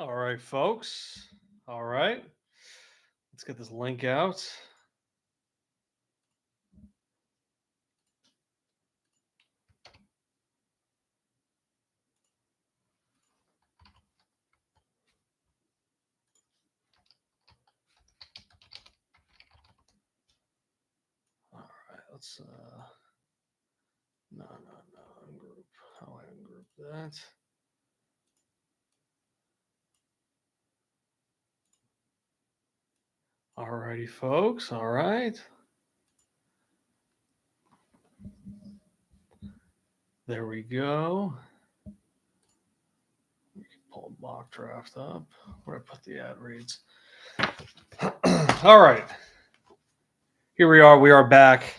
All right, folks. All right. Let's get this link out. All right. Let's no, ungroup. How do I ungroup that? All righty, folks. All right. There we go. We can pull a mock draft up. Where I put the ad reads. All right. Here we are. We are back.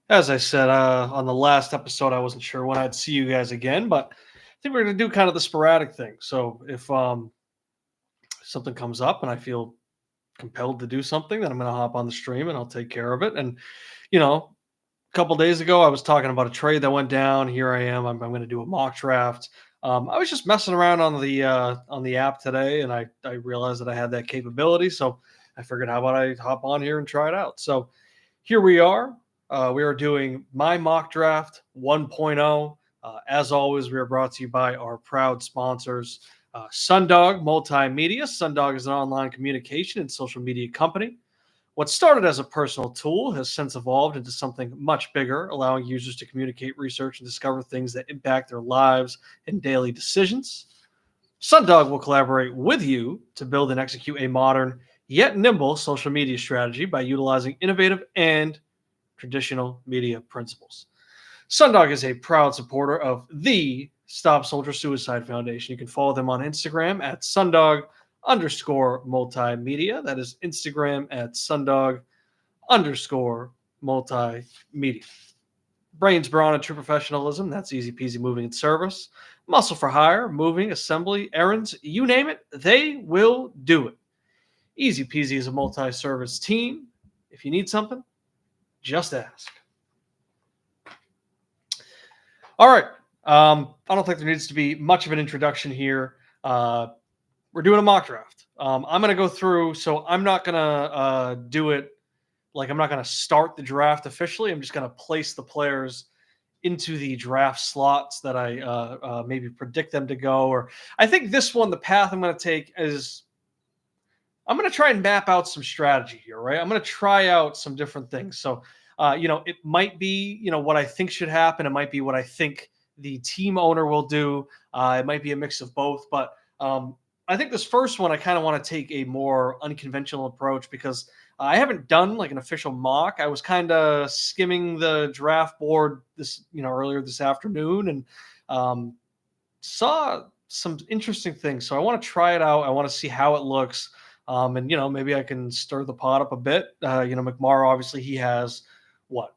As I said on the last episode, I wasn't sure when I'd see you guys again, but I think we're going to do kind of the sporadic thing. So if something comes up and I feel compelled to do something, then I'm going to hop on the stream and I'll take care of it. And, a couple days ago, I was talking about a trade that went down. Here I am. I'm going to do a mock draft. I was just messing around on the app today, and I realized that I had that capability. So I figured, how about I hop on here and try it out? So here we are. We are doing my mock draft 1.0. As always, we are brought to you by our proud sponsors, Sundog Multimedia. Sundog is an online communication and social media company. What started as a personal tool has since evolved into something much bigger, allowing users to communicate, research, and discover things that impact their lives and daily decisions. Sundog will collaborate with you to build and execute a modern yet nimble social media strategy by utilizing innovative and traditional media principles. Sundog is a proud supporter of the Stop Soldier Suicide Foundation. You can follow them on Instagram at Sundog_multimedia. That is Instagram at Sundog_multimedia. Brains, brawn, and true professionalism. That's easy peasy moving and service. Muscle for hire, moving, assembly, errands, you name it, they will do it. Easy peasy is a multi-service team. If you need something, just ask. All right. I don't think there needs to be much of an introduction here. We're doing a mock draft. I'm going to go through, so I'm not going to do it like I'm not going to start the draft officially. I'm just going to place the players into the draft slots that I maybe predict them to go. Or I think this one, the path I'm going to take is I'm going to try and map out some strategy here, right? I'm going to try out some different things. So, it might be, what I think should happen. It might be what I think the team owner will do. It might be a mix of both. But I think this first one, I kind of want to take a more unconventional approach because I haven't done like an official mock. I was kind of skimming the draft board earlier this afternoon and saw some interesting things. So I want to try it out. I want to see how it looks. And maybe I can stir the pot up a bit. McMorrow, obviously he has what,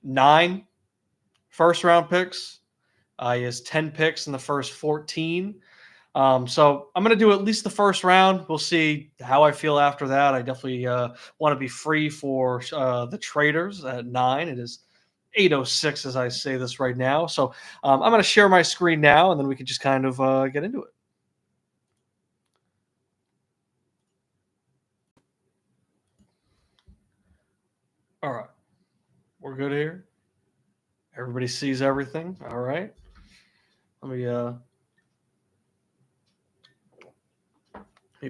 9 first round picks. He has 10 picks in the first 14. So I'm going to do at least the first round. We'll see how I feel after that. I definitely want to be free for the traders at 9. It is 8:06 as I say this right now. So I'm going to share my screen now, and then we can just kind of get into it. All right. We're good here. Everybody sees everything. All right. Let me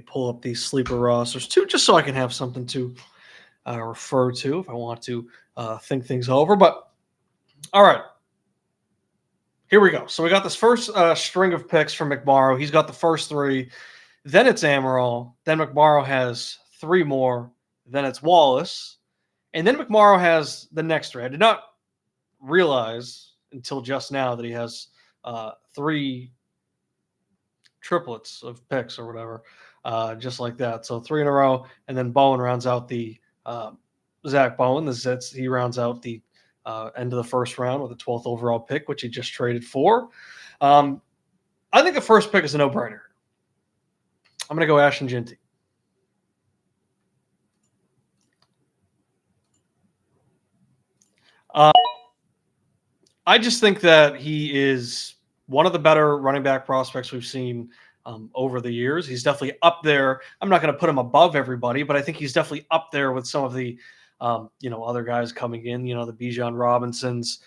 pull up these sleeper rosters too, just so I can have something to refer to if I want to think things over. But all right, here we go. So we got this first string of picks from McMorrow. He's got the first 3. Then it's Amaral. Then McMorrow has 3 more. Then it's Wallace. And then McMorrow has the next 3. I did not realize until just now that he has 3 triplets of picks or whatever, just like that. So 3 in a row, and then Bowen rounds out the Zach Bowen. He rounds out the end of the first round with the 12th overall pick, which he just traded for. I think the first pick is a no-brainer. I'm going to go Ashton Ginty. I just think that he is one of the better running back prospects we've seen over the years. He's definitely up there. I'm not going to put him above everybody, but I think he's definitely up there with some of the other guys coming in. The Bijan Robinsons.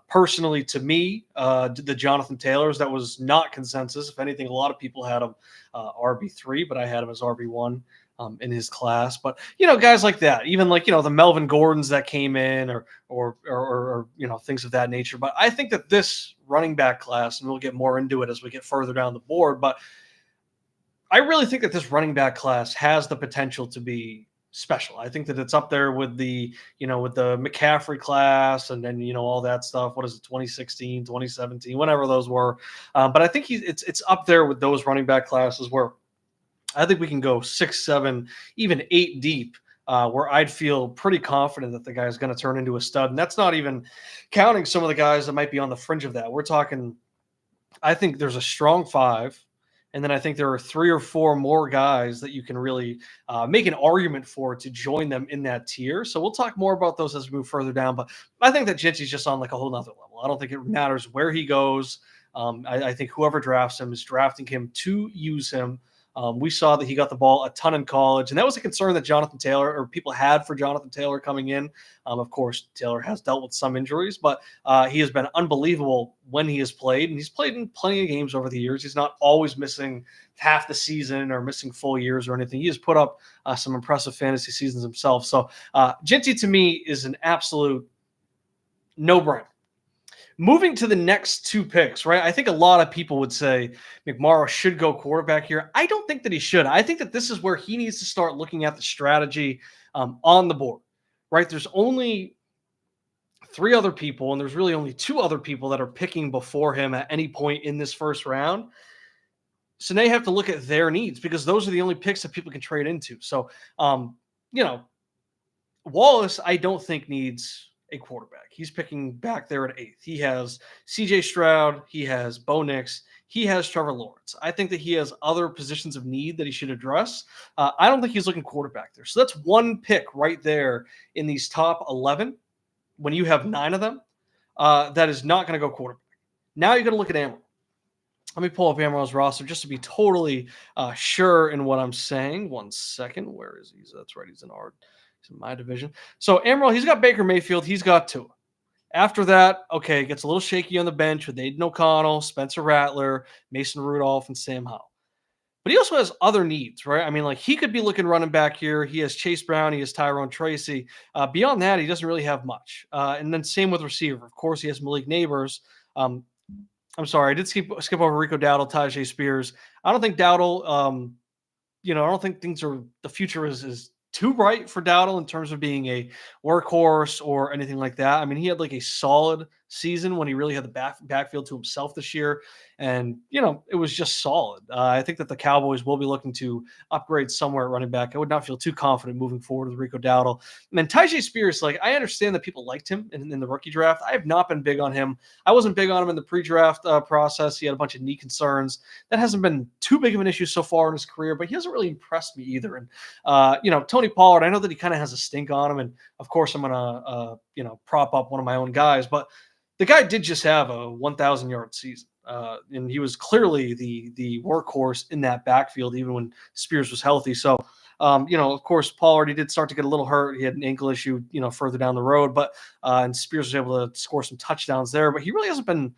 Personally, to me, the Jonathan Taylors, that was not consensus. If anything, a lot of people had him RB3, but I had him as RB1. In his class, but guys like that, even like the Melvin Gordons that came in, or things of that nature. But I think that this running back class, and we'll get more into it as we get further down the board, but I really think that this running back class has the potential to be special. I think that it's up there with the McCaffrey class, and then all that stuff. What is it, 2016, 2017, whatever those were. But I think it's up there with those running back classes where I think we can go 6, 7, even 8 deep, where I'd feel pretty confident that the guy is going to turn into a stud. And that's not even counting some of the guys that might be on the fringe of that. We're talking, I think there's a strong 5. And then I think there are 3 or 4 more guys that you can really make an argument for to join them in that tier. So we'll talk more about those as we move further down. But I think that Jinty's just on like a whole nother level. I don't think it matters where he goes. I think whoever drafts him is drafting him to use him. We saw that he got the ball a ton in college, and that was a concern that Jonathan Taylor, or people had for Jonathan Taylor coming in. Of course, Taylor has dealt with some injuries, but he has been unbelievable when he has played, and he's played in plenty of games over the years. He's not always missing half the season or missing full years or anything. He has put up some impressive fantasy seasons himself. So Jinty, to me, is an absolute no-brainer. Moving to the next 2 picks, right? I think a lot of people would say McMorrow should go quarterback here. I don't think that he should. I think that this is where he needs to start looking at the strategy on the board, right? There's only 3 other people, and there's really only 2 other people that are picking before him at any point in this first round. So now you have to look at their needs, because those are the only picks that people can trade into. So, Wallace, I don't think needs a quarterback. He's picking back there at 8th. He has CJ Stroud. He has Bo Nix. He has Trevor Lawrence. I think that he has other positions of need that he should address. I don't think he's looking quarterback there. So that's 1 pick right there in these top 11. When you have 9 of them, that is not going to go quarterback. Now you're going to look at Amaral. Let me pull up Amaral's roster just to be totally sure in what I'm saying. 1 second. Where is he? That's right. He's in my division. So Amaral, he's got Baker Mayfield. He's got Tua. After that, okay, gets a little shaky on the bench with Aiden O'Connell, Spencer Rattler, Mason Rudolph, and Sam Howell. But he also has other needs, right? I mean, like, he could be looking running back here. He has Chase Brown. He has Tyrone Tracy. Beyond that, he doesn't really have much. And then same with receiver. Of course, he has Malik Neighbors. I'm sorry, I did skip over Rico Dowdle, Tajay Spears. I don't think Dowdle, I don't think the future is too bright for Dowdle in terms of being a workhorse or anything like that. I mean, he had like a solid season when he really had the backfield to himself this year. And, it was just solid. I think that the Cowboys will be looking to upgrade somewhere at running back. I would not feel too confident moving forward with Rico Dowdle. And then Tajay Spears, like, I understand that people liked him in the rookie draft. I have not been big on him. I wasn't big on him in the pre-draft process. He had a bunch of knee concerns. That hasn't been too big of an issue so far in his career, but he hasn't really impressed me either. And, Tony Pollard, I know that he kind of has a stink on him. And, of course, I'm going to, prop up one of my own guys. But the guy did just have a 1,000-yard season. And he was clearly the workhorse in that backfield, even when Spears was healthy. So, of course, Pollard, he did start to get a little hurt. He had an ankle issue, further down the road, but and Spears was able to score some touchdowns there. But he really hasn't been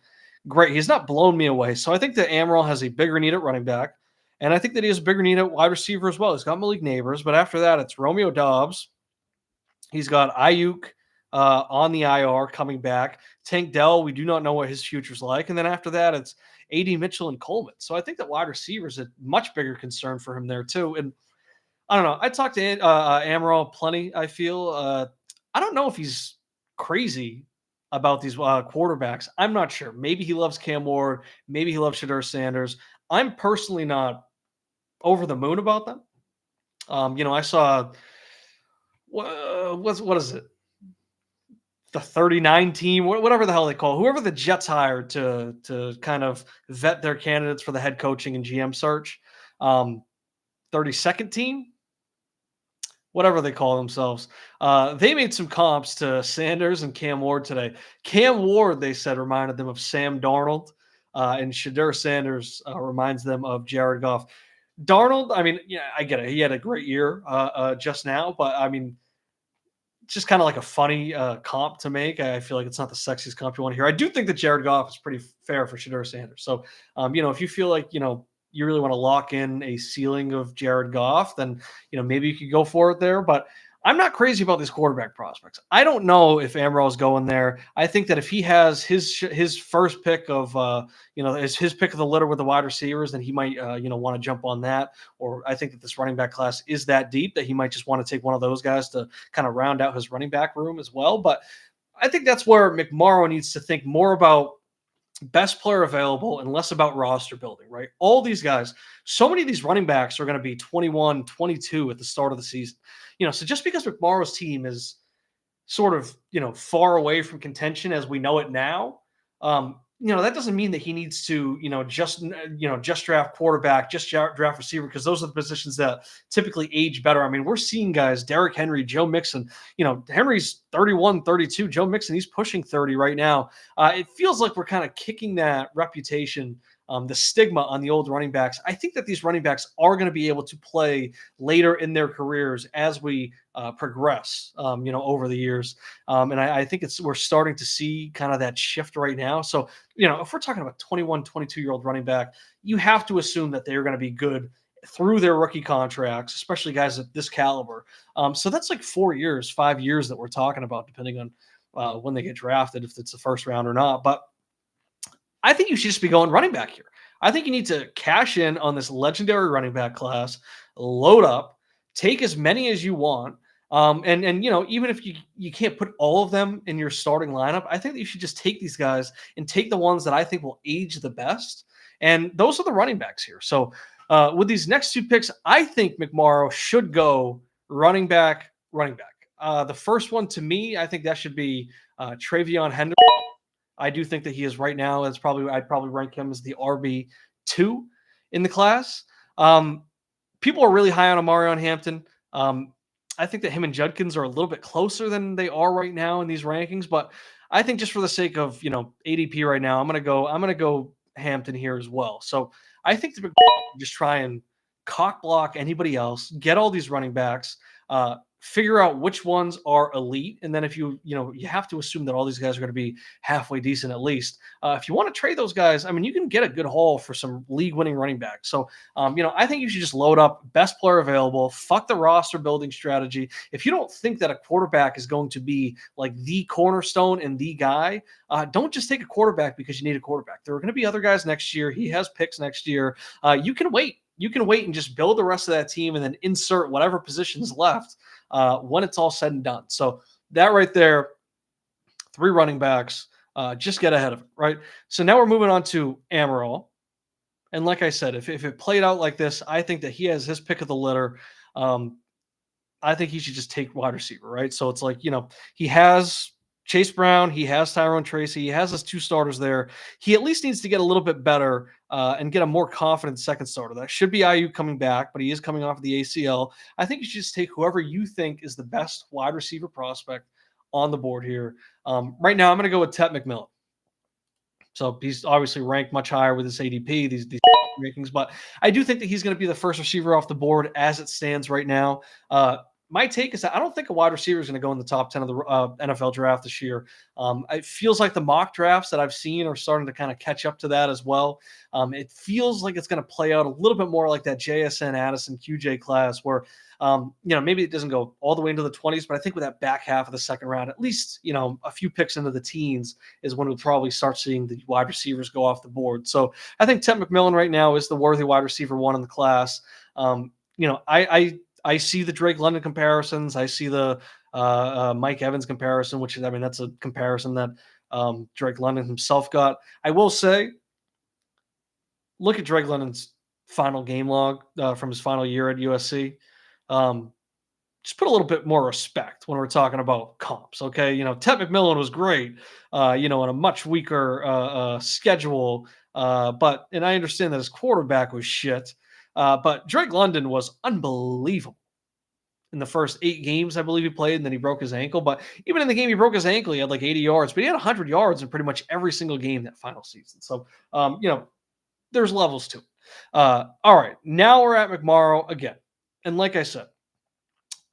great. He's not blown me away. So I think that Amaral has a bigger need at running back, and I think that he has a bigger need at wide receiver as well. He's got Malik Neighbors, but after that, it's Romeo Doubs. He's got Ayuk on the IR coming back. Tank Dell, we do not know what his future's like. And then after that, it's A.D. Mitchell and Coleman. So I think that wide receiver is a much bigger concern for him there too. And I don't know. I talked to Amaral plenty, I feel. I don't know if he's crazy about these quarterbacks. I'm not sure. Maybe he loves Cam Ward. Maybe he loves Shedeur Sanders. I'm personally not over the moon about them. I saw what is it? The 39 team, whatever the hell they call it, whoever the Jets hired to kind of vet their candidates for the head coaching and GM search. 32nd team, whatever they call themselves. They made some comps to Sanders and Cam Ward today. Cam Ward, they said, reminded them of Sam Darnold. and Shadur Sanders reminds them of Jared Goff. Darnold, I mean, yeah, I get it. He had a great year just now, but I mean, it's just kind of like a funny comp to make. I feel like it's not the sexiest comp you want to hear. I do think that Jared Goff is pretty fair for Shadur Sanders. So, if you feel like, you really want to lock in a ceiling of Jared Goff, then, maybe you could go for it there. But I'm not crazy about these quarterback prospects. I don't know if Amaral is going there. I think that if he has his first pick of, is his pick of the litter with the wide receivers, then he might, want to jump on that. Or I think that this running back class is that deep that he might just want to take one of those guys to kind of round out his running back room as well. But I think that's where McMorrow needs to think more about best player available and less about roster building, right? All these guys, so many of these running backs are going to be 21, 22 at the start of the season. So just because McMorrow's team is sort of, far away from contention as we know it now, that doesn't mean that he needs to, just draft quarterback, just draft receiver, because those are the positions that typically age better. I mean, we're seeing guys, Derrick Henry, Joe Mixon, Henry's 31, 32, Joe Mixon, he's pushing 30 right now. It feels like we're kind of kicking that reputation, the stigma on the old running backs. I think that these running backs are going to be able to play later in their careers as we progress, over the years. And I think we're starting to see kind of that shift right now. So, if we're talking about 21, 22-year-old running back, you have to assume that they're going to be good through their rookie contracts, especially guys at this caliber. So that's like 4 years, 5 years that we're talking about, depending on when they get drafted, if it's the first round or not. But I think you should just be going running back here. I think you need to cash in on this legendary running back class, load up, take as many as you want. And even if you can't put all of them in your starting lineup, I think that you should just take these guys and take the ones that I think will age the best. And those are the running backs here. So with these next two picks, I think McMorrow should go running back. The first one to me, I think that should be Travion Henderson. I do think that he is right now. I'd probably rank him as the RB2 in the class. People are really high on Amarion Hampton. I think that him and Judkins are a little bit closer than they are right now in these rankings, but I think just for the sake of ADP right now, I'm gonna go Hampton here as well. So I think the just try and cock block anybody else, get all these running backs, figure out which ones are elite, and then if you have to assume that all these guys are going to be halfway decent at least. If you want to trade those guys, I mean, you can get a good haul for some league-winning running backs. So, I think you should just load up best player available. Fuck the roster building strategy. If you don't think that a quarterback is going to be like the cornerstone and the guy, don't just take a quarterback because you need a quarterback. There are going to be other guys next year. He has picks next year. You can wait. You can wait and just build the rest of that team and then insert whatever positions left when it's all said and done. So that right there, 3 running backs, just get ahead of it, right? So now we're moving on to Amaral. And like I said, if it played out like this, I think that he has his pick of the litter. I think he should just take wide receiver, right? So it's like, he has Chase Brown, he has Tyrone Tracy, he has his 2 starters there. He at least needs to get a little bit better and get a more confident second starter. That should be Ayuk coming back, but he is coming off of the ACL. I think you should just take whoever you think is the best wide receiver prospect on the board here. Right now, I'm going to go with Tet McMillan. So he's obviously ranked much higher with his ADP, these rankings, but I do think that he's going to be the first receiver off the board as it stands right now. My take is that I don't think a wide receiver is going to go in the top 10 of the NFL draft this year. It feels like the mock drafts that I've seen are starting to kind of catch up to that as well. It feels like it's going to play out a little bit more like that JSN, Addison, QJ class where, maybe it doesn't go all the way into the 20s, but I think with that back half of the second round, at least, a few picks into the teens is when we'll probably start seeing the wide receivers go off the board. So I think Tet McMillan right now is the worthy wide receiver 1 in the class. I see the Drake London comparisons. I see the Mike Evans comparison, which is, that's a comparison that Drake London himself got. I will say, look at Drake London's final game log from his final year at USC. Just put a little bit more respect when we're talking about comps, okay? Tet McMillan was great, in a much weaker schedule. And I understand that his quarterback was shit. But Drake London was unbelievable in the first 8 games, I believe he played, and then he broke his ankle. But even in the game he broke his ankle, he had like 80 yards, but he had 100 yards in pretty much every single game that final season. So, there's levels to it. All right, now we're at McMorrow again. And like I said,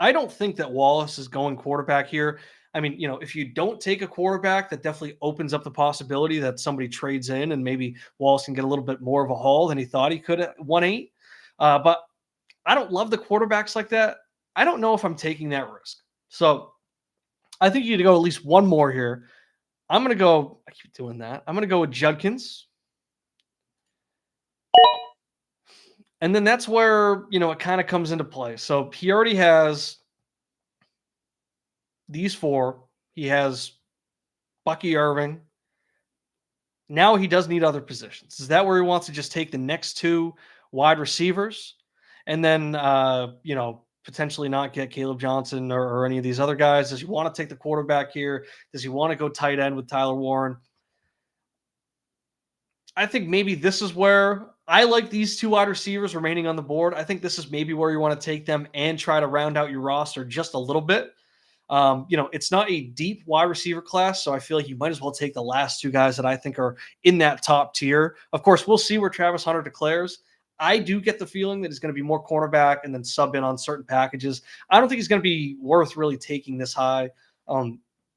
I don't think that Wallace is going quarterback here. I mean, if you don't take a quarterback, that definitely opens up the possibility that somebody trades in and maybe Wallace can get a little bit more of a haul than he thought he could at 1-8. But I don't love the quarterbacks like that. I don't know if I'm taking that risk. So I think you need to go at least one more here. I'm going to go, I keep doing that. I'm going to go with Judkins. And then that's where, it kind of comes into play. So he already has these four. He has Bucky Irving. Now he does need other positions. Is that where he wants to just take the next two wide receivers and then, potentially not get Caleb Johnson or any of these other guys? Does he want to take the quarterback here? Does he want to go tight end with Tyler Warren? I think maybe this is where I like these two wide receivers remaining on the board. I think this is maybe where you want to take them and try to round out your roster just a little bit. It's not a deep wide receiver class, so I feel like you might as well take the last two guys that I think are in that top tier. Of course, we'll see where Travis Hunter declares. I do get the feeling that he's going to be more cornerback and then sub in on certain packages. I don't think he's going to be worth really taking this high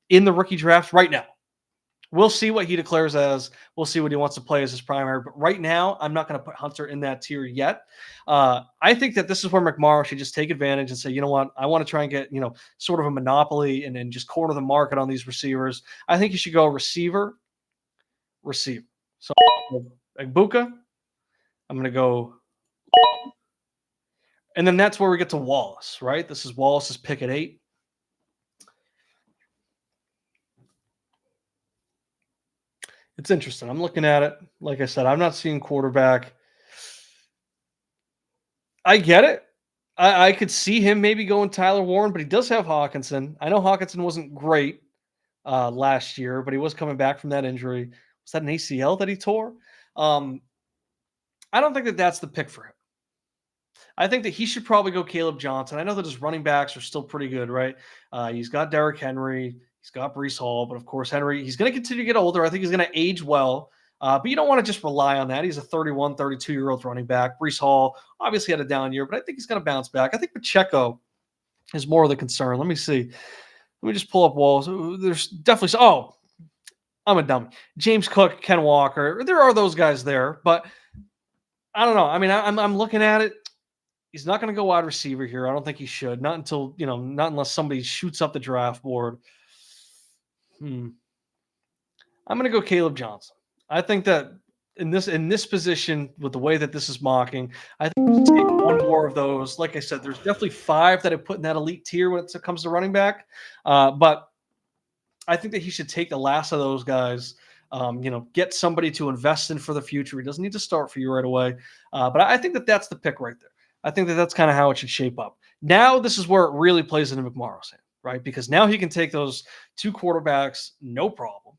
in the rookie draft right now. We'll see what he declares as. We'll see what he wants to play as his primary. But right now, I'm not going to put Hunter in that tier yet. I think that this is where McMorrow should just take advantage and say, you know what, I want to try and get, sort of a monopoly and then just corner the market on these receivers. I think you should go receiver. So Agbuka, I'm going to go. And then that's where we get to Wallace, right? This is Wallace's pick at 8. It's interesting. I'm looking at it. Like I said, I'm not seeing quarterback. I get it. I could see him maybe going Tyler Warren, but he does have Hawkinson. I know Hawkinson wasn't great last year, but he was coming back from that injury. Was that an ACL that he tore? I don't think that that's the pick for him. I think that he should probably go Caleb Johnson. I know that his running backs are still pretty good, right? He's got Derrick Henry. He's got Breece Hall. But, of course, Henry, he's going to continue to get older. I think he's going to age well. But you don't want to just rely on that. He's a 31, 32-year-old running back. Breece Hall obviously had a down year, but I think he's going to bounce back. I think Pacheco is more of the concern. Let me see. Let me just pull up Walls. There's definitely – I'm a dummy. James Cook, Ken Walker. There are those guys there. But I don't know. I mean, I'm looking at it. He's not going to go wide receiver here. I don't think he should. Not until, not unless somebody shoots up the draft board. I'm going to go Caleb Johnson. I think that in this position, with the way that this is mocking, I think we take one more of those. Like I said, there's definitely 5 that I put in that elite tier when it comes to running back. But I think that he should take the last of those guys. Get somebody to invest in for the future. He doesn't need to start for you right away. But I think that that's the pick right there. I think that that's kind of how it should shape up. Now, this is where it really plays into McMorrow's hand, right? Because now he can take those 2 quarterbacks, no problem.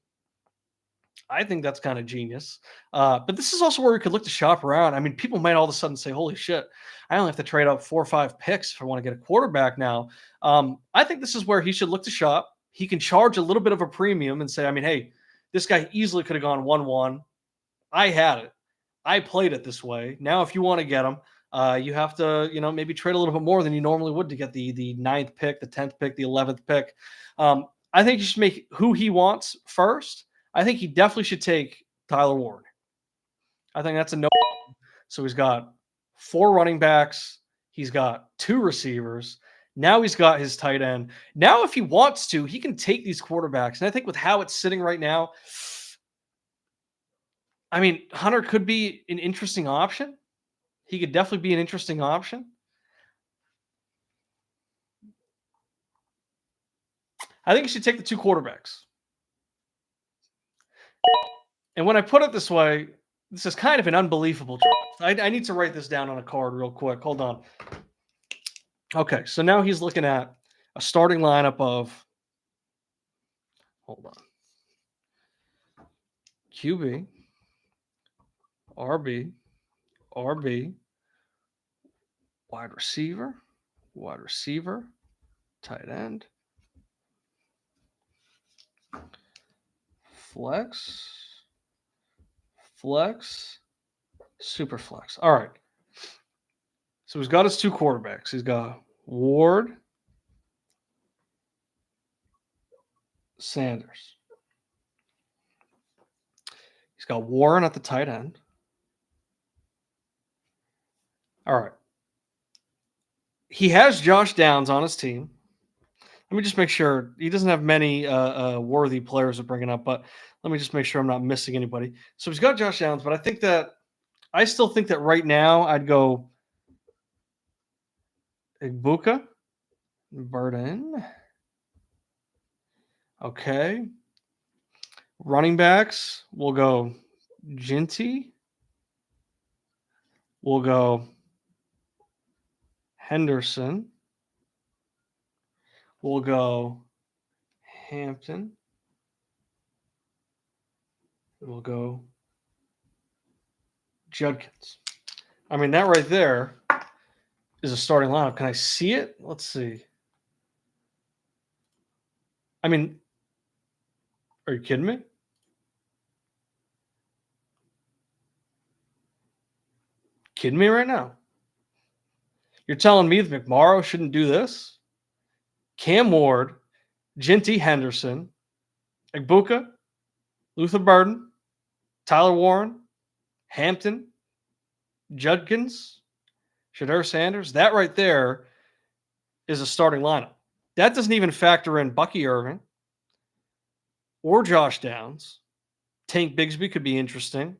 I think that's kind of genius. But this is also where we could look to shop around. I mean, people might all of a sudden say, holy shit, I only have to trade up 4 or 5 picks if I want to get a quarterback now. I think this is where he should look to shop. He can charge a little bit of a premium and say, I mean, hey, this guy easily could have gone 1-1. I had it. I played it this way. Now, if you want to get him, you have to, maybe trade a little bit more than you normally would to get the 9th pick, the 10th pick, the 11th pick. I think you should make who he wants first. I think he definitely should take Tyler Warren. I think that's a no. So he's got 4 running backs. He's got 2 receivers. Now he's got his tight end. Now, if he wants to, he can take these quarterbacks. And I think with how it's sitting right now, I mean, Hunter could be an interesting option. He could definitely be an interesting option. I think you should take the 2 quarterbacks. And when I put it this way, this is kind of an unbelievable draft. I need to write this down on a card real quick. Hold on. Okay, so now he's looking at a starting lineup of, hold on, QB, RB, wide receiver, wide receiver, tight end, flex, super flex. All right. So he's got his two quarterbacks. He's got Ward, Sanders. He's got Warren at the tight end. All right. He has Josh Downs on his team. Let me just make sure he doesn't have many worthy players to bring it up, but let me just make sure I'm not missing anybody. So he's got Josh Downs, but I still think that right now I'd go Igbuka, Burden. Okay. Running backs, we'll go Ginty. We'll go Henderson. We'll go Hampton. We'll go Judkins. I mean, that right there is a starting lineup. Can I see it? Let's see. I mean, are you kidding me? Kidding me right now? You're telling me that McMorrow shouldn't do this? Cam Ward, Ginty Henderson, Igbuka, Luther Burden, Tyler Warren, Hampton, Judkins, Shadur Sanders. That right there is a starting lineup. That doesn't even factor in Bucky Irving or Josh Downs. Tank Bigsby could be interesting.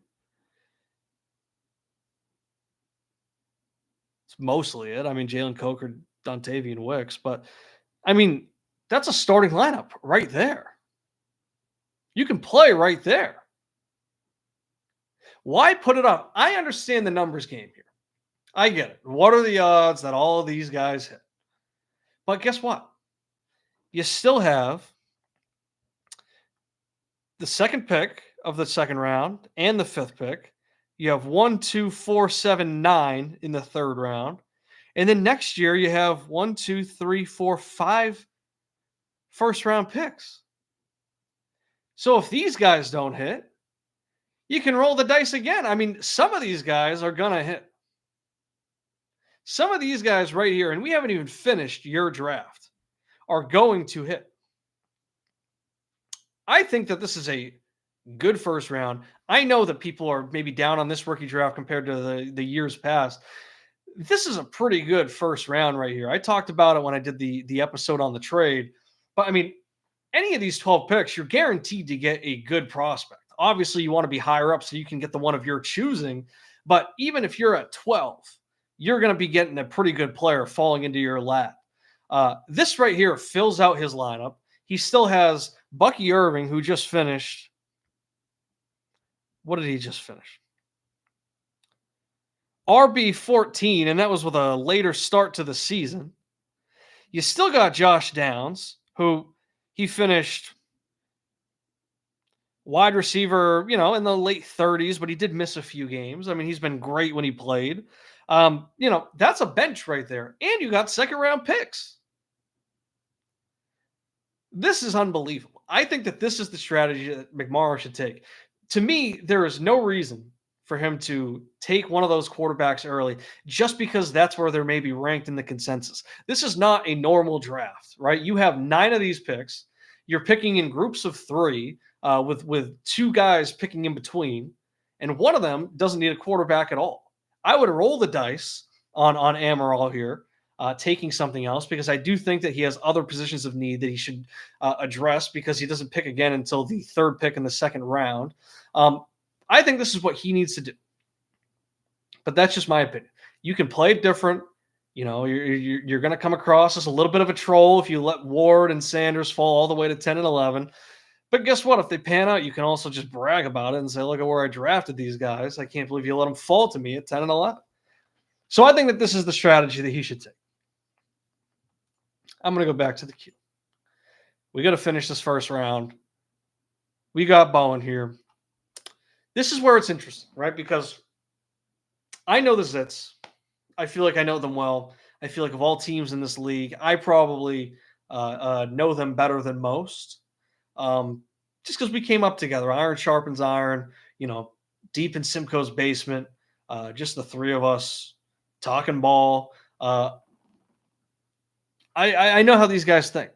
It's mostly it. I mean, Jalen Coker, Dontavian Wicks. But, I mean, that's a starting lineup right there. You can play right there. Why put it up? I understand the numbers game here. I get it. What are the odds that all of these guys hit? But guess what? You still have the second pick of the second round and the fifth pick. You have 1, 2, 4, 7, 9 in the third round. And then next year you have 1, 2, 3, 4, 5 first round picks. So if these guys don't hit, you can roll the dice again. I mean, some of these guys are going to hit. Some of these guys right here, and we haven't even finished your draft, are going to hit. I think that this is a good first round. I know that people are maybe down on this rookie draft compared to the years past. This is a pretty good first round right here. I talked about it when I did the episode on the trade. But, I mean, any of these 12 picks, you're guaranteed to get a good prospect. Obviously, you want to be higher up so you can get the one of your choosing. But even if you're at 12, you're going to be getting a pretty good player falling into your lap. This right here fills out his lineup. He still has Bucky Irving, who just finished. What did he just finish? RB14, and that was with a later start to the season. You still got Josh Downs, who he finished wide receiver, in the late 30s, but he did miss a few games. I mean, he's been great when he played. That's a bench right there. And you got second round picks. This is unbelievable. I think that this is the strategy that McMorrow should take. To me, there is no reason for him to take one of those quarterbacks early just because that's where they're maybe ranked in the consensus. This is not a normal draft, right? You have 9 of these picks. You're picking in groups of 3 with 2 guys picking in between, and one of them doesn't need a quarterback at all. I would roll the dice on Amaral here, taking something else, because I do think that he has other positions of need that he should address, because he doesn't pick again until the third pick in the second round. I think this is what he needs to do. But that's just my opinion. You can play it different. You're going to come across as a little bit of a troll if you let Ward and Sanders fall all the way to 10 and 11. But guess what? If they pan out, you can also just brag about it and say, look at where I drafted these guys. I can't believe you let them fall to me at 10 and 11. So I think that this is the strategy that he should take. I'm going to go back to the queue. We got to finish this first round. We got Bowen here. This is where it's interesting, right? Because I know the Zits. I feel like I know them well. I feel like of all teams in this league, I probably know them better than most. Um, just because we came up together, iron sharpens iron. You know, deep in Simcoe's basement, just the three of us talking ball. I know how these guys think.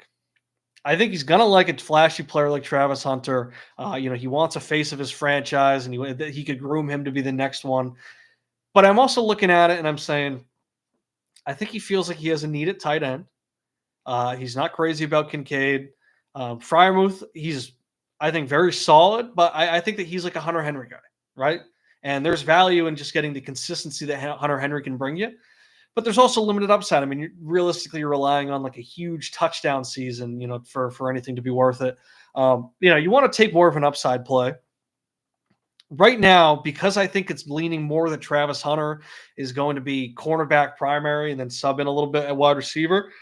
I think he's gonna like a flashy player like Travis Hunter. He wants a face of his franchise, and he could groom him to be the next one. But I'm also looking at it and I'm saying, I think he feels like he has a need at tight end. He's not crazy about Kincaid. Fryermuth, he's, I think, very solid, but I think that he's like a Hunter Henry guy, right? And there's value in just getting the consistency that Hunter Henry can bring you. But there's also limited upside. I mean, realistically, you're relying on like a huge touchdown season, for anything to be worth it. You want to take more of an upside play. Right now, because I think it's leaning more that Travis Hunter is going to be cornerback primary and then sub in a little bit at wide receiver,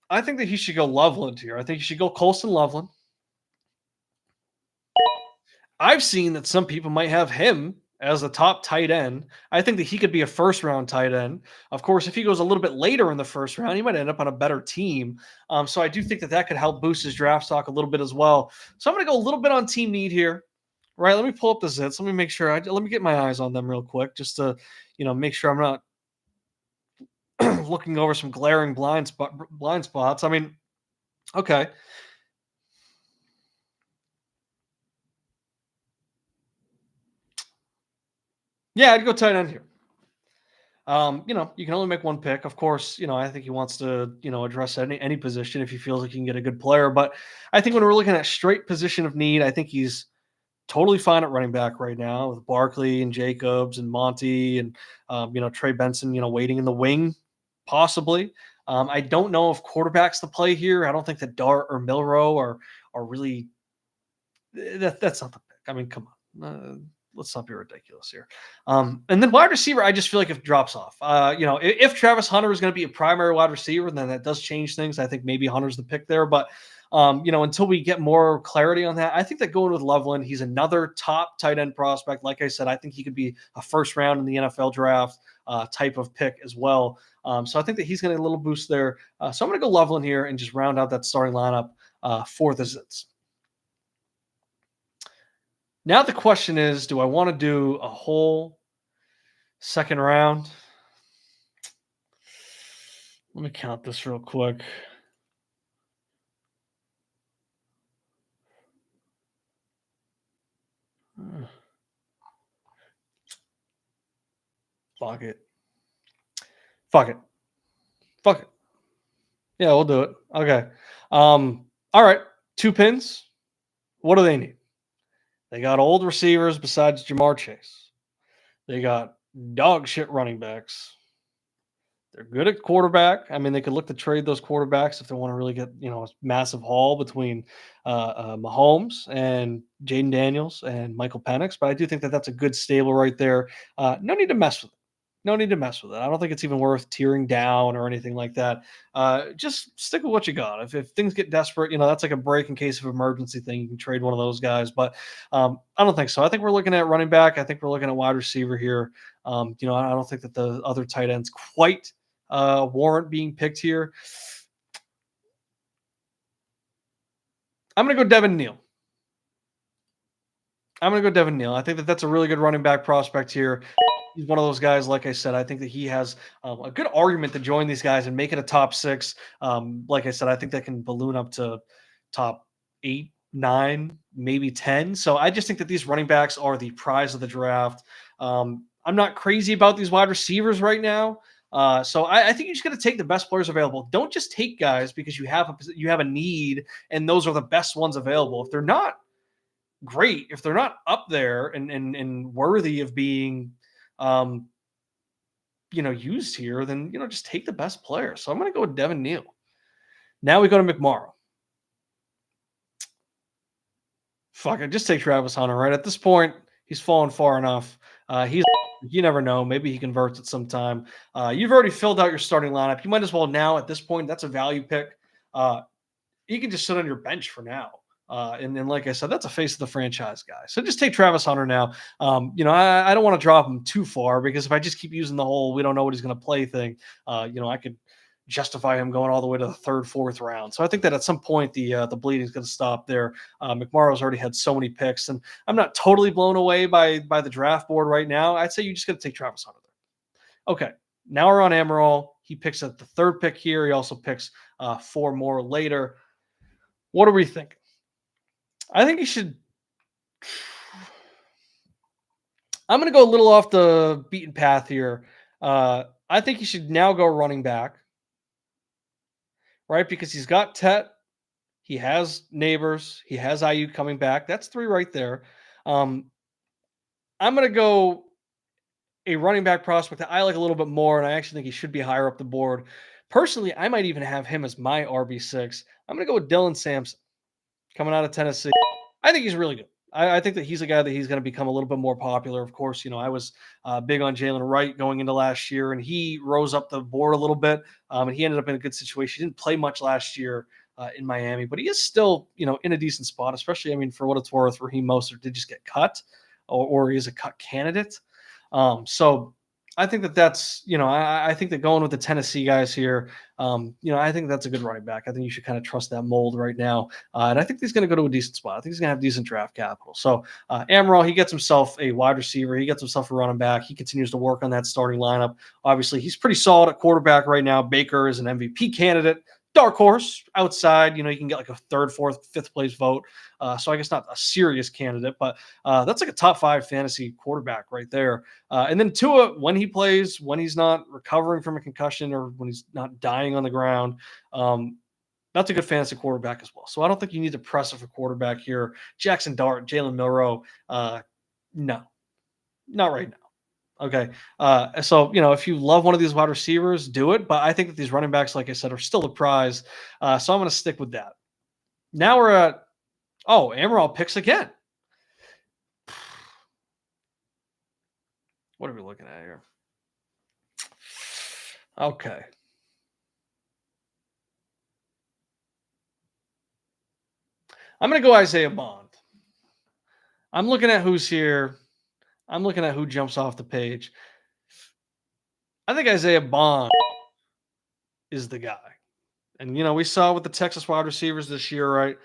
I think that he should go Loveland here. I think he should go Colston Loveland. I've seen that some people might have him as the top tight end. I think that he could be a first round tight end. Of course, if he goes a little bit later in the first round, he might end up on a better team. So I do think that could help boost his draft stock a little bit as well. So I'm going to go a little bit on team need here. Right, let me pull up the zits. Let me make sure. Let me get my eyes on them real quick, just to make sure I'm not looking over some glaring blind spots. I mean, okay, yeah, I'd go tight end here. You can only make one pick. Of course, I think he wants to, address any position if he feels like he can get a good player. But I think when we're looking at straight position of need, I think he's totally fine at running back right now with Barkley and Jacobs and Monty and Trey Benson, waiting in the wing, possibly. I don't know if quarterback's the play here. I don't think that Dart or Milrow are really that's not the pick. I mean, come on. Let's not be ridiculous here. And then wide receiver, I just feel like if it drops off. If Travis Hunter is going to be a primary wide receiver, then that does change things. I think maybe Hunter's the pick there, but until we get more clarity on that, I think that going with Loveland, he's another top tight end prospect. Like I said, I think he could be a first round in the NFL draft type of pick as well. So I think that he's going to get a little boost there. So I'm going to go Loveland here and just round out that starting lineup for the Zits. Now the question is, do I want to do a whole second round? Let me count this real quick. Fuck it. Yeah, we'll do it. Okay. All right. 2 pins. What do they need? They got old receivers besides Jamar Chase. They got dog shit running backs. They're good at quarterback. I mean, they could look to trade those quarterbacks if they want to really get, a massive haul between Mahomes and Jaden Daniels and Michael Penix. But I do think that that's a good stable right there. No need to mess with it. No need to mess with it. I don't think it's even worth tearing down or anything like that. Just stick with what you got. If things get desperate, that's like a break in case of emergency thing. You can trade one of those guys. But I don't think so. I think we're looking at running back. I think we're looking at wide receiver here. I don't think that the other tight ends quite warrant being picked here. I'm going to go Devin Neal. I think that that's a really good running back prospect here. He's one of those guys, like I said, I think that he has a good argument to join these guys and make it a top 6. Like I said, I think that can balloon up to top 8, 9, maybe 10. So I just think that these running backs are the prize of the draft. I'm not crazy about these wide receivers right now. So I think you just got to take the best players available. Don't just take guys because you have a need and those are the best ones available. If they're not great, if they're not up there and worthy of being used here, then just take the best player. So I'm going to go with Devin Neal. Now we go to McMorrow. Fuck it, just take Travis Hunter. Right at this point, he's fallen far enough. You never know. Maybe he converts at some time. You've already filled out your starting lineup. You might as well now at this point. That's a value pick. You can just sit on your bench for now. And like I said, that's a face of the franchise guy. So just take Travis Hunter now. I don't want to drop him too far because if I just keep using the whole we don't know what he's going to play thing, I could justify him going all the way to the third, fourth round. So I think that at some point the bleeding is going to stop there. McMorrow's already had so many picks, and I'm not totally blown away by the draft board right now. I'd say you just got to take Travis Hunter there. Okay, now we're on Amaral. He picks at the third pick here. He also picks 4 more later. What are we thinking? I think he should. I'm going to go a little off the beaten path here. I think he should now go running back, right? Because he's got Tet, he has Neighbors, he has IU coming back. That's 3 right there. I'm going to go a running back prospect that I like a little bit more, and I actually think he should be higher up the board. Personally, I might even have him as my RB6. I'm going to go with Dylan Sampson coming out of Tennessee. I think he's really good. I think that he's a guy that he's going to become a little bit more popular. Of course, I was big on Jalen Wright going into last year, and he rose up the board a little bit, and he ended up in a good situation. He didn't play much last year in Miami, but he is still, in a decent spot, especially, for what it's worth, Raheem Mostert did just get cut, or he is a cut candidate. So I think that's, I think that going with the Tennessee guys here, I think that's a good running back. I think you should kind of trust that mold right now. And I think he's going to go to a decent spot. I think he's going to have decent draft capital. So Amaral, he gets himself a wide receiver. He gets himself a running back. He continues to work on that starting lineup. Obviously, he's pretty solid at quarterback right now. Baker is an MVP candidate. Dark horse outside, you can get like a third, fourth, fifth place vote. So I guess not a serious candidate, but that's like a top 5 fantasy quarterback right there. And then Tua, when he plays, when he's not recovering from a concussion or when he's not dying on the ground, that's a good fantasy quarterback as well. So I don't think you need to press it for quarterback here. Jackson Dart, Jalen Milroe, no, not right now. Okay. So, if you love one of these wide receivers, do it. But I think that these running backs, like I said, are still the prize. So I'm going to stick with that. Now we're at, Amaral picks again. What are we looking at here? Okay. I'm going to go Isaiah Bond. I'm looking at who's here. I'm looking at who jumps off the page. I think Isaiah Bond is the guy. And, we saw with the Texas wide receivers this year, right?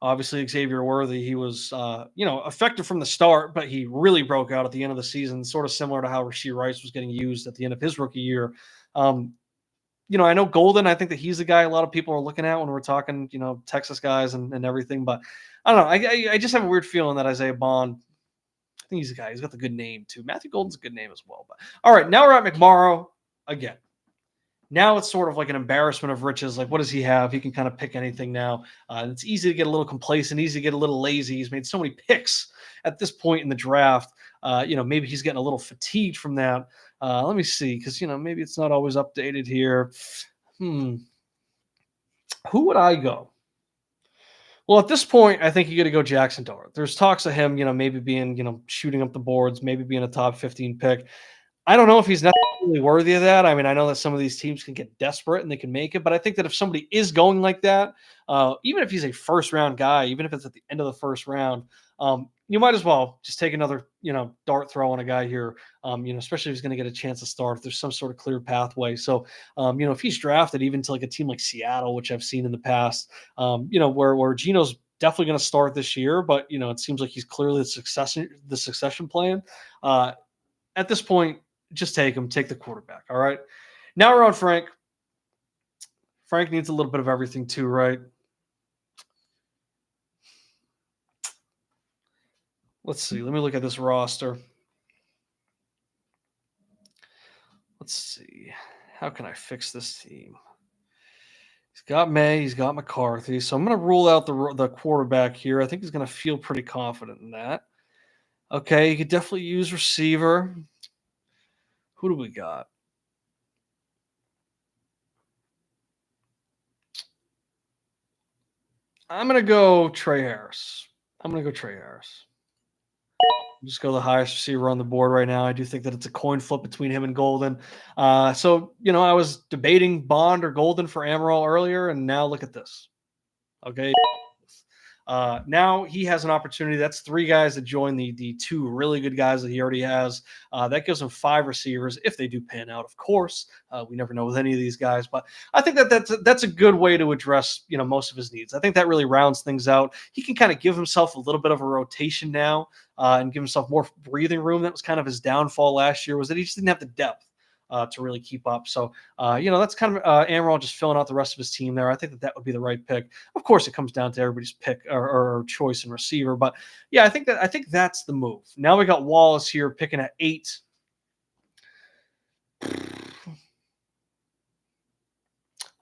Obviously, Xavier Worthy, he was, effective from the start, but he really broke out at the end of the season, sort of similar to how Rashee Rice was getting used at the end of his rookie year. I know Golden, I think that he's the guy a lot of people are looking at when we're talking, Texas guys and everything. But I don't know. I just have a weird feeling that Isaiah Bond, I think he's a guy. He's got the good name, too. Matthew Golden's a good name as well. But all right, now we're at McMorrow again. Now it's sort of like an embarrassment of riches. Like, what does he have? He can kind of pick anything now. It's easy to get a little complacent, easy to get a little lazy. He's made so many picks at this point in the draft. Maybe he's getting a little fatigued from that. Let me see, because, maybe it's not always updated here. Who would I go? Well, at this point, I think you got to go Jackson Dart. There's talks of him, maybe being, shooting up the boards, maybe being a top 15 pick. I don't know if he's necessarily worthy of that. I mean, I know that some of these teams can get desperate and they can make it, but I think that if somebody is going like that, even if he's a first-round guy, even if it's at the end of the first round, you might as well just take another, dart throw on a guy here, especially if he's going to get a chance to start, if there's some sort of clear pathway. So, if he's drafted even to like a team like Seattle, which I've seen in the past, where Geno's definitely going to start this year, but, it seems like he's clearly the succession plan. At this point, just take him, take the quarterback. All right. Now we're on Frank. Frank needs a little bit of everything too, right? Let's see. Let me look at this roster. Let's see. How can I fix this team? He's got May. He's got McCarthy. So I'm going to rule out the quarterback here. I think he's going to feel pretty confident in that. Okay. You could definitely use receiver. Who do we got? I'm going to go Trey Harris. Just go the highest receiver on the board right now. I do think that it's a coin flip between him and Golden. So, I was debating Bond or Golden for Amaral earlier, and now look at this. Okay. Now he has an opportunity. That's three guys that join the two really good guys that he already has. That gives him five receivers if they do pan out. Of course, we never know with any of these guys, but I think that's a good way to address most of his needs. I think that really rounds things out. He can kind of give himself a little bit of a rotation now and give himself more breathing room. That was kind of his downfall last year, was that he just didn't have the depth to really keep up. So, that's kind of Amaral just filling out the rest of his team there. I think that would be the right pick. Of course, it comes down to everybody's pick or choice and receiver. But yeah, I think that's the move. Now we got Wallace here picking at 8.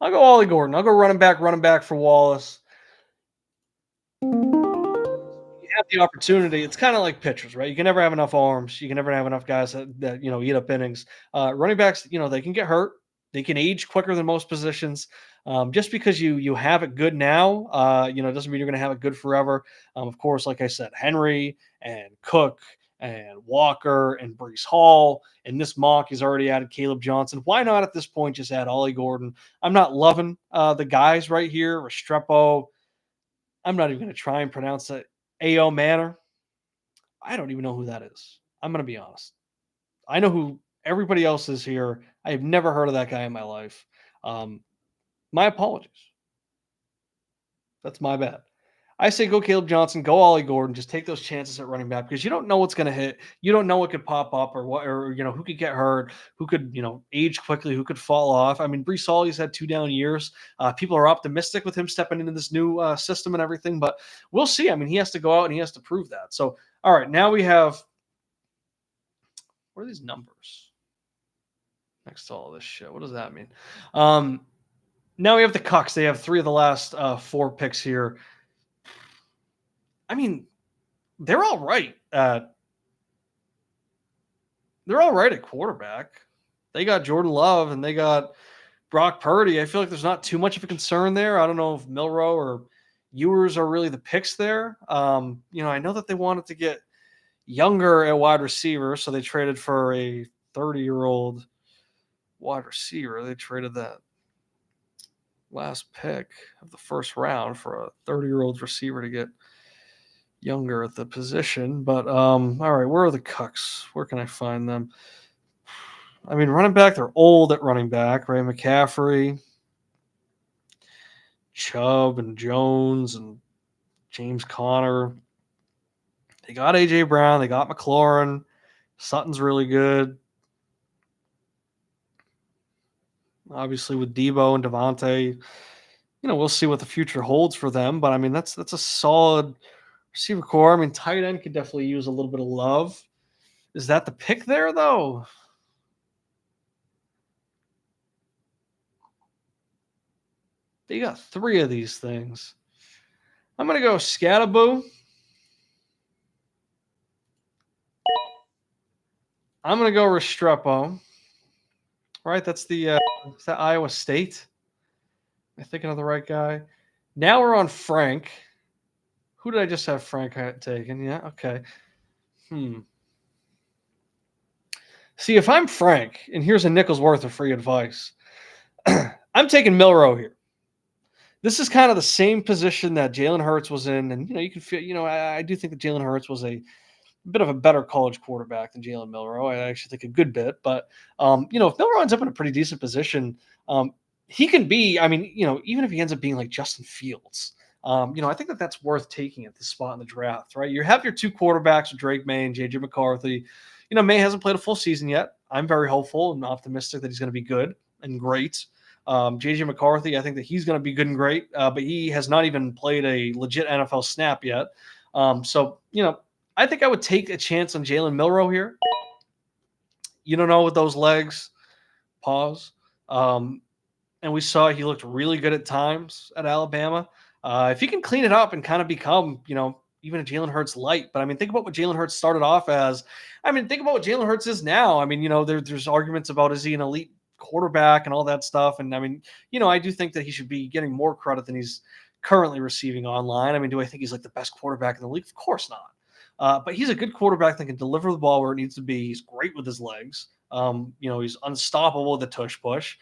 I'll go Ollie Gordon. I'll go running back for Wallace. You have the opportunity. It's kind of like pitchers, right? You can never have enough arms. You can never have enough guys that eat up innings. Running backs, they can get hurt. They can age quicker than most positions. Just because you have it good now, doesn't mean you're going to have it good forever. Of course, like I said, Henry and Cook and Walker and Brees Hall, and this mock he's already added Caleb Johnson. Why not at this point just add Ollie Gordon? I'm not loving the guys right here. Restrepo. I'm not even going to try and pronounce it. A.O. Manor. I don't even know who that is. I'm going to be honest. I know who everybody else is here. I have never heard of that guy in my life. My apologies. That's my bad. I say go Caleb Johnson, go Ollie Gordon. Just take those chances at running back because you don't know what's going to hit. You don't know what could pop up or who could get hurt, who could age quickly, who could fall off. I mean, Brees Hall, he's had 2 down years. People are optimistic with him stepping into this new system and everything, but we'll see. I mean, he has to go out and he has to prove that. So, all right, now we have what are these numbers next to all this shit? What does that mean? Now we have the Cucks. They have 3 of the last 4 picks here. I mean, they're all right. They're all right at quarterback. They got Jordan Love and they got Brock Purdy. I feel like there's not too much of a concern there. I don't know if Milrow or Ewers are really the picks there. I know that they wanted to get younger at wide receiver, so they traded for a 30-year-old wide receiver. They traded that last pick of the first round for a 30-year-old receiver to get younger at the position. But all right, where are the Cucks? Where can I find them? I mean, running back, they're old at running back, right? McCaffrey, Chubb, and Jones, and James Conner. They got A.J. Brown. They got McLaurin. Sutton's really good. Obviously, with Debo and Devontae, we'll see what the future holds for them. But, I mean, that's a solid receiver core. I mean, tight end could definitely use a little bit of love. Is that the pick there, though? They got 3 of these things. I'm going to go Scattaboo. I'm going to go Restrepo. Right, that's is that Iowa State? Am I thinking of the right guy? Now we're on Frank. Who did I just have Frank taken? Yeah, okay. See, if I'm Frank, and here's a nickel's worth of free advice, I'm taking Milrow here. This is kind of the same position that Jalen Hurts was in, and you can feel. I do think that Jalen Hurts was a bit of a better college quarterback than Jalen Milrow. I actually think a good bit, but if Milrow ends up in a pretty decent position, he can be. I mean, even if he ends up being like Justin Fields, I think that's worth taking at this spot in the draft, right? You have your 2 quarterbacks, Drake May and JJ McCarthy. May hasn't played a full season yet. I'm very hopeful and optimistic that he's going to be good and great. JJ McCarthy, I think that he's going to be good and great, but he has not even played a legit NFL snap yet. So, I think I would take a chance on Jalen Milrow here. You don't know with those legs. Pause. And we saw he looked really good at times at Alabama. If he can clean it up and kind of become, even a Jalen Hurts light. But I mean, think about what Jalen Hurts started off as. I mean, think about what Jalen Hurts is now. I mean, there's arguments about is he an elite quarterback and all that stuff. And I mean, I do think that he should be getting more credit than he's currently receiving online. I mean, do I think he's like the best quarterback in the league? Of course not. But he's a good quarterback that can deliver the ball where it needs to be. He's great with his legs. He's unstoppable with the tush push.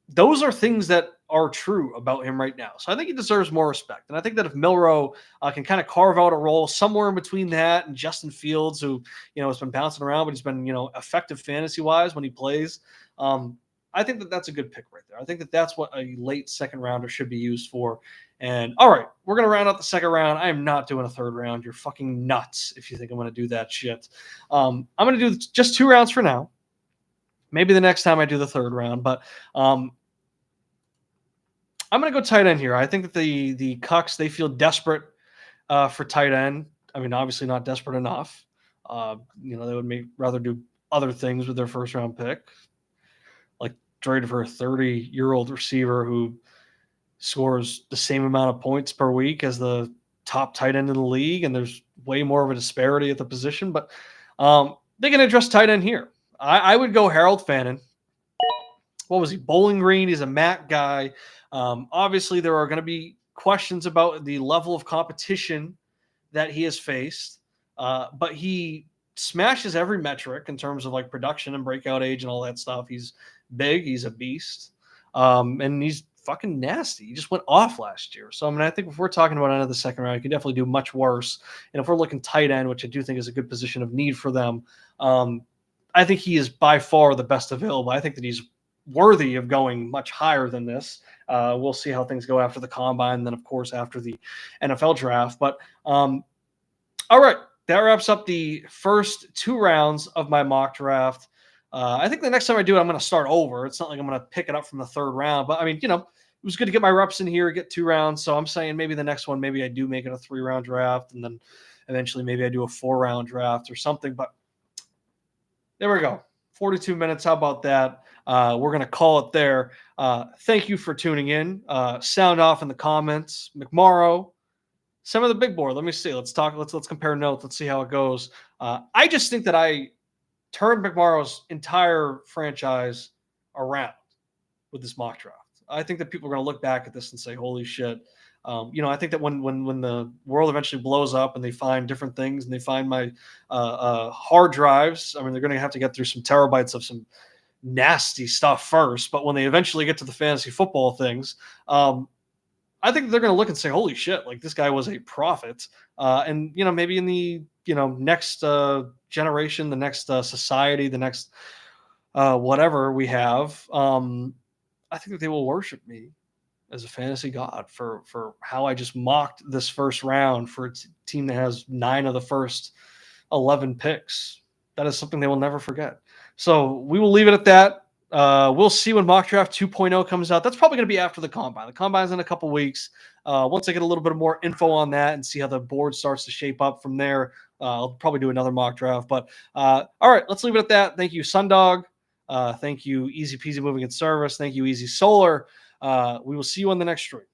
Those are things that are true about him right now. So I think he deserves more respect. And I think that if Milroe can kind of carve out a role somewhere in between that and Justin Fields, who, has been bouncing around, but he's been, effective fantasy wise when he plays. I think that that's a good pick right there. I think that that's what a late second rounder should be used for. And all right, we're going to round out the second round. I am not doing a third round. You're fucking nuts if you think I'm going to do that shit. I'm going to do just 2 rounds for now. Maybe the next time I do the third round, but I'm going to go tight end here. I think that the Cucks, they feel desperate for tight end. I mean, obviously not desperate enough. They would rather do other things with their first round pick, like trade for a 30-year-old receiver who scores the same amount of points per week as the top tight end in the league, and there's way more of a disparity at the position. But they can address tight end here. I would go Harold Fannin. What was he? Bowling Green. He's a MAC guy. Obviously, there are going to be questions about the level of competition that he has faced, but he smashes every metric in terms of like production and breakout age and all that stuff. He's big. He's a beast. And he's fucking nasty. He just went off last year. So, I mean, I think if we're talking about end of the second round, you can definitely do much worse. And if we're looking tight end, which I do think is a good position of need for them, I think he is by far the best available. I think that he's worthy of going much higher than this. We'll see how things go after the combine, and then of course after the NFL draft. But all right, that wraps up the first 2 rounds of my mock draft. I think the next time I do it, I'm going to start over. It's not like I'm going to pick it up from the third round, but I mean, it was good to get my reps in here, get 2 rounds. So I'm saying maybe the next one, maybe I do make it a 3-round draft, and then eventually maybe I do a 4-round draft or something. But there we go. 42 minutes. How about that? We're going to call it there. Thank you for tuning in. Sound off in the comments. McMorrow, some of the big board. Let me see. Let's talk. Let's compare notes. Let's see how it goes. I just think that I turned McMorrow's entire franchise around with this mock draft. I think that people are going to look back at this and say, holy shit. I think that when the world eventually blows up and they find different things and they find my hard drives, I mean, they're going to have to get through some terabytes of some nasty stuff first. But when they eventually get to the fantasy football things, I think they're going to look and say, holy shit, like this guy was a prophet. And, maybe in the, next generation, the next society, the next whatever we have, I think that they will worship me as a fantasy god for how I just mocked this first round for a team that has 9 of the first 11 picks. That is something they will never forget. So we will leave it at that. We'll see when mock draft 2.0 comes out. That's probably going to be after the combine. The combine's in a couple weeks. Once I get a little bit more info on that and see how the board starts to shape up from there, I'll probably do another mock draft. But all right, let's leave it at that. Thank you, Sundog. Thank you, Easy Peasy Moving and Service. Thank you, Easy Solar. We will see you on the next stream.